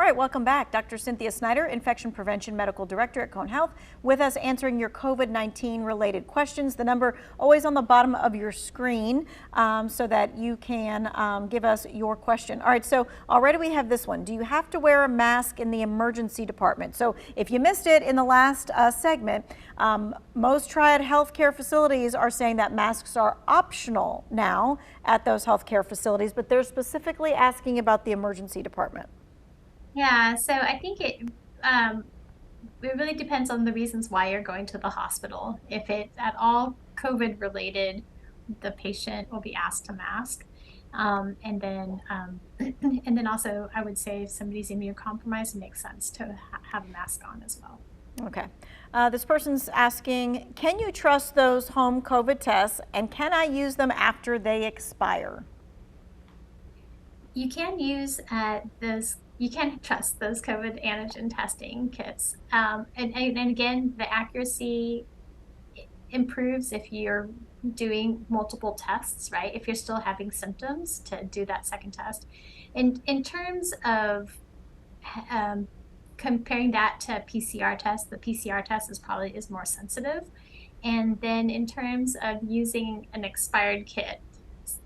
right, welcome back. Dr. Cynthia Snider, Infection Prevention Medical Director at Cone Health, with us answering your COVID-19 related questions. The number always on the bottom of your screen so that you can give us your question. All right, so already we have this one. Do you have to wear a mask in the emergency department? So if you missed it in the last segment, most Triad healthcare facilities are saying that masks are optional now at those healthcare facilities, but they're specifically asking about the emergency department. Yeah, so I think it really depends on the reasons why you're going to the hospital. If it's at all COVID related, the patient will be asked to mask. And then also I would say if somebody's immunocompromised, it makes sense to have a mask on as well. Okay. This person's asking, can you trust those home COVID tests and can I use them after they expire? You can use you can trust those COVID antigen testing kits. And again, the accuracy improves if you're doing multiple tests, right? If you're still having symptoms, to do that second test. And in terms of comparing that to a PCR test, the PCR test is more sensitive. And then in terms of using an expired kit,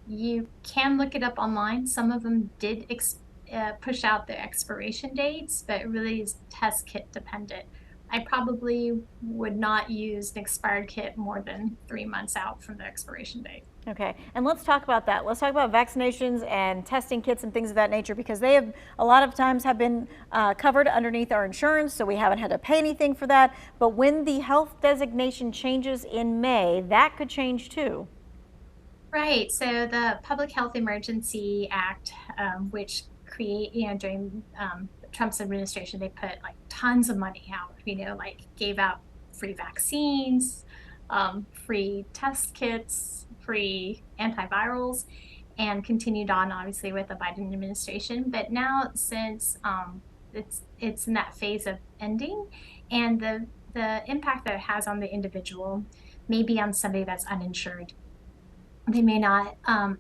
you can look it up online. Some of them did push out their expiration dates, but it really is test kit dependent. I probably would not use an expired kit more than 3 months out from the expiration date. Okay, and let's talk about that. Let's talk about vaccinations and testing kits and things of that nature, because they have a lot of times have been covered underneath our insurance, so we haven't had to pay anything for that. But when the health designation changes in May, that could change too. Right. So the Public Health Emergency Act, which during Trump's administration, they put like tons of money out, like gave out free vaccines, free test kits, free antivirals, and continued on obviously with the Biden administration. But now, since it's in that phase of ending, and the impact that it has on the individual, maybe on somebody that's uninsured, they may not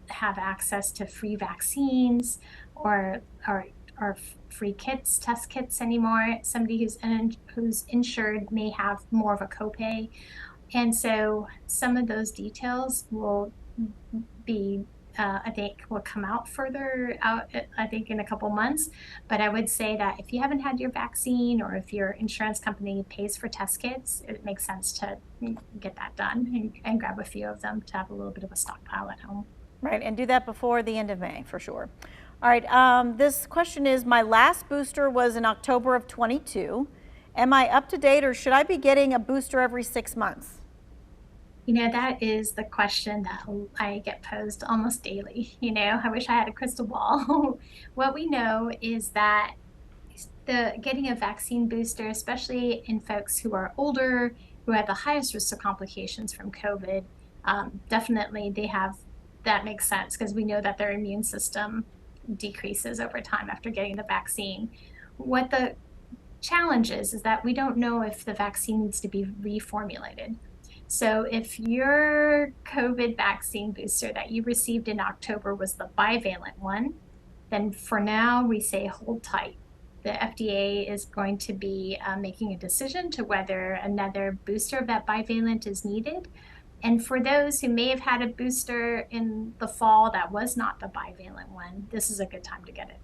have access to free vaccines or free kits, test kits anymore. Somebody who's insured may have more of a copay. And so some of those details will be, I think, will come out further out, I think, in a couple months. But I would say that if you haven't had your vaccine, or if your insurance company pays for test kits, it makes sense to get that done and grab a few of them to have a little bit of a stockpile at home. Right, and do that before the end of May for sure. All right, this question is, my last booster was in October of 22. Am I up to date, or should I be getting a booster every 6 months? That is the question that I get posed almost daily. I wish I had a crystal ball. What we know is that getting a vaccine booster, especially in folks who are older, who have the highest risk of complications from COVID, definitely that makes sense, because we know that their immune system decreases over time after getting the vaccine. What the challenge is that we don't know if the vaccine needs to be reformulated. So if your COVID vaccine booster that you received in October was the bivalent one, then for now we say hold tight. The FDA is going to be making a decision to whether another booster of that bivalent is needed. And for those who may have had a booster in the fall that was not the bivalent one, this is a good time to get it.